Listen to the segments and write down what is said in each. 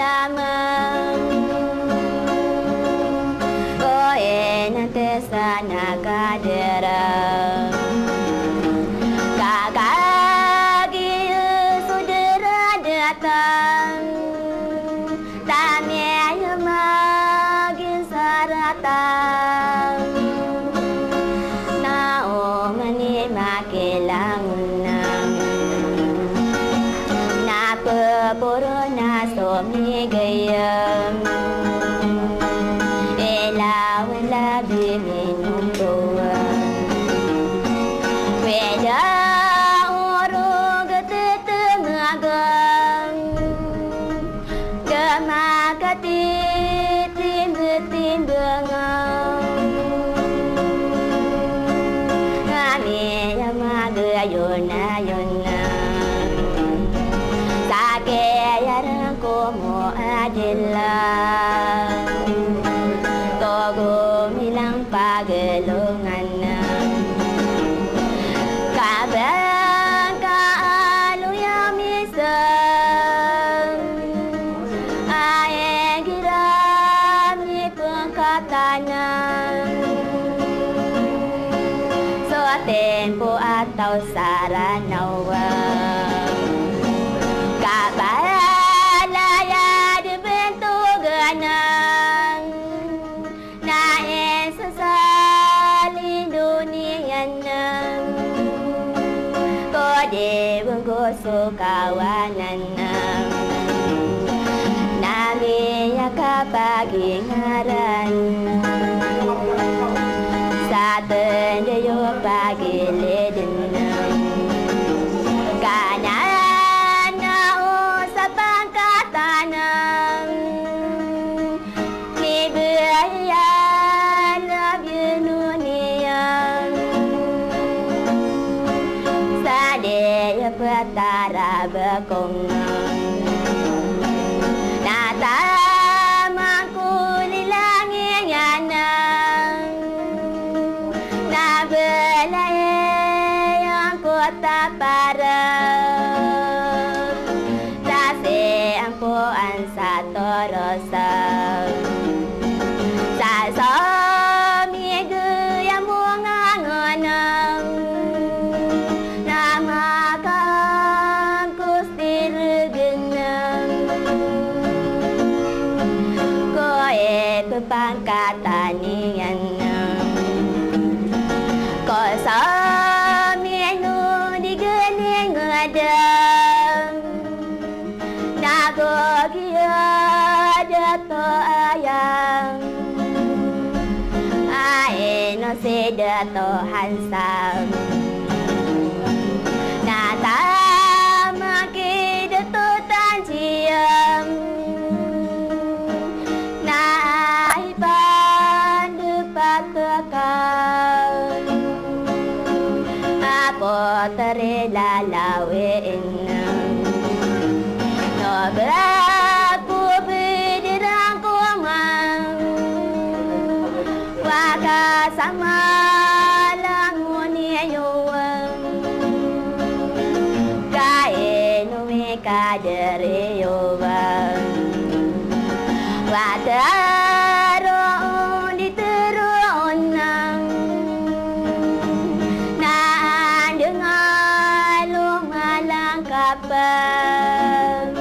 lamang koe nantiasa nakadera kakagi saudara datang tanya maging saratan nao mani makilangunan napapuro na sumigayam ilaw labi minutuan weda urug tetemagang gamakati timbangan kami magayona yona sakyaran ko mo adilah togo milang pagalungan kabang kaaluyang misang ay giram ni pangkatanan so tempo atau saranawan kabalaya dibentuganan naen sesalin dunia nan kode bungkusu kawanan nami kapagi ngaran saten deyo pagi leden kanan nao sa pangkatanan ni bayan abinunian sade patara bakongan natamang kulilangin yanang nabelay ang kota para tase ang puan sa torosan sa somigu yang bunga ngonang namakang kustirgenang koe pepangkatanian ko saminu digening ngadang nagogia dato ayang ae no se dato hansam natamaki dato tanjiam naipan depat kekal apo terlalawin no beraku bidirang kumang waka sama languni yuwang kae nuwi kadere yuwang wataro diterunang na dengar lumalang kapang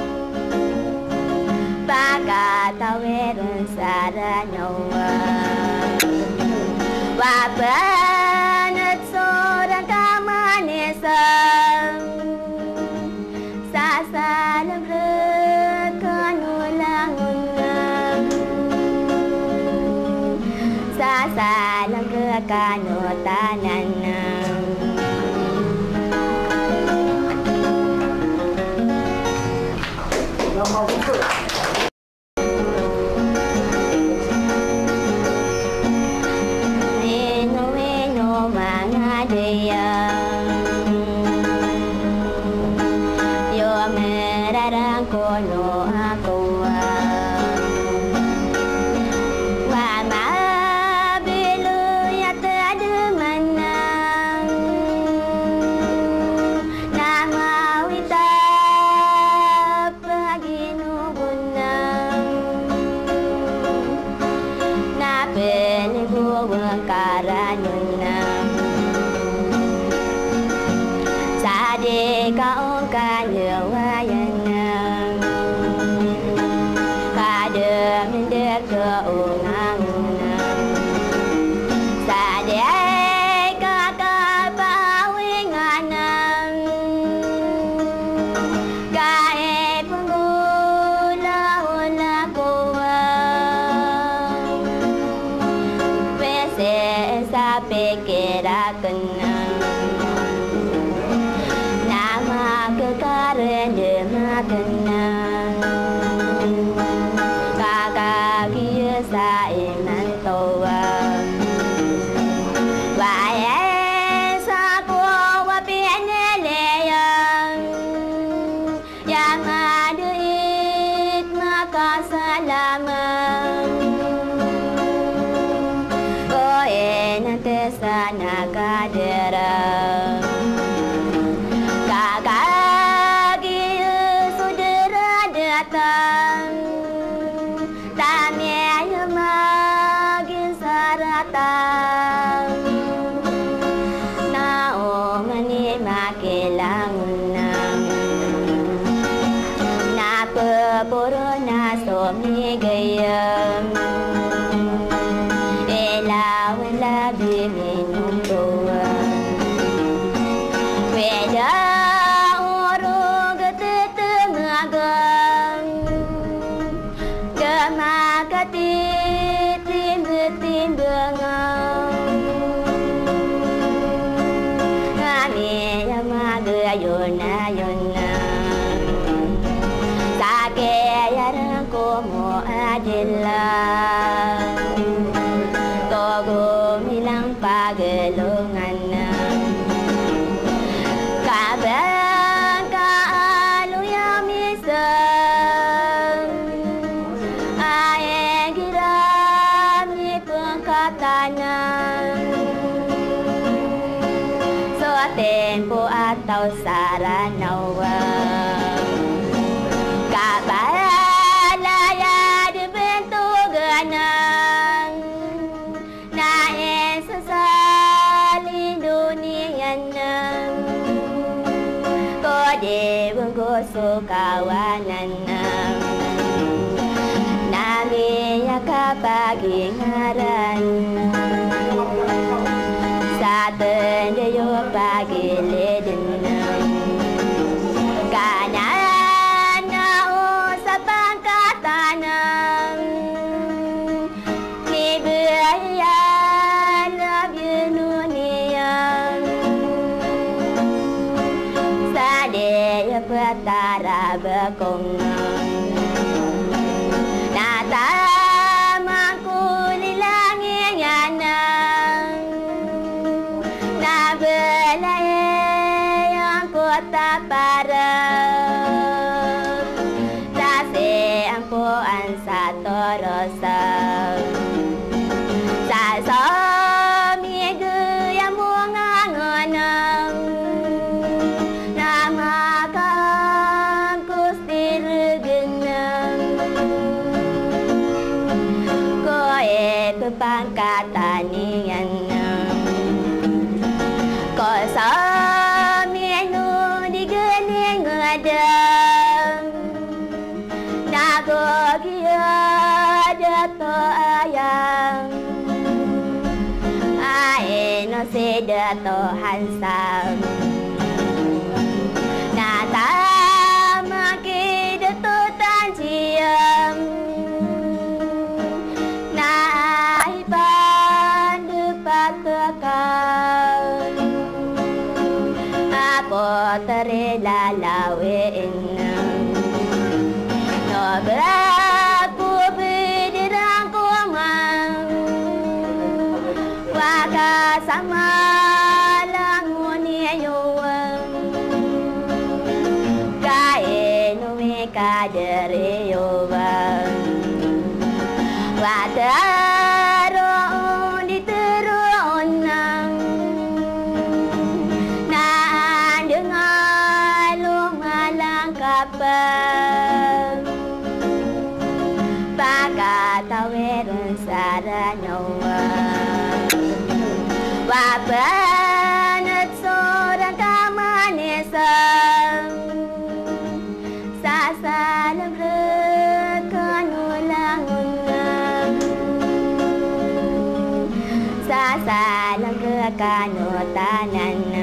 pakatawerun saranawa wabanat sorang kamanisang sasalang rekanulangunang sasalang rekanutananang kono aku wa ma bilu ya ada manang nama wita pagi nubuna keunang-unang sadai kakak pawinganan kae penggula-ula kuang wese sampai kira kenang nama kekaren demah kenang kakak kia saiman toa wae sapo wapianeleyan yang ada maka salaman sana kadera kakak saudara datang tanya magin saratan nao mani makilangunang napapuro na somigayam labi minum doang beda orang ketetengahkan gemakati timbangan kami yang magayona yona sakit yang komo adalah gumilang pagelungan kabang kaalu yang misang ae giram ni pengkatanan so tempo atau saranawa kabalaya dibentuk ganang sesali dunia nan kode bungkusu kawanan nami kapagi ngaran saten deyo pagi leden kanan na usapang katanan ni beraya petara bekongan nata mangkuli langit na belai yang kota parang tase ampuan satu rasa sasa minggu yang munganganang pangkatan niyan ko sa menu digening ngadang nagogia dato ayang ae no se dato hansam nata maki dato tanjiam poteri lalawin no beraku bidirang kuman waka sama languni yuwang kae numi kadere yuwang wadaro diterunang pakatawerun saranawa wabanat sorang kamanisang sasalam rekanulangunang sa nang ke kanutanan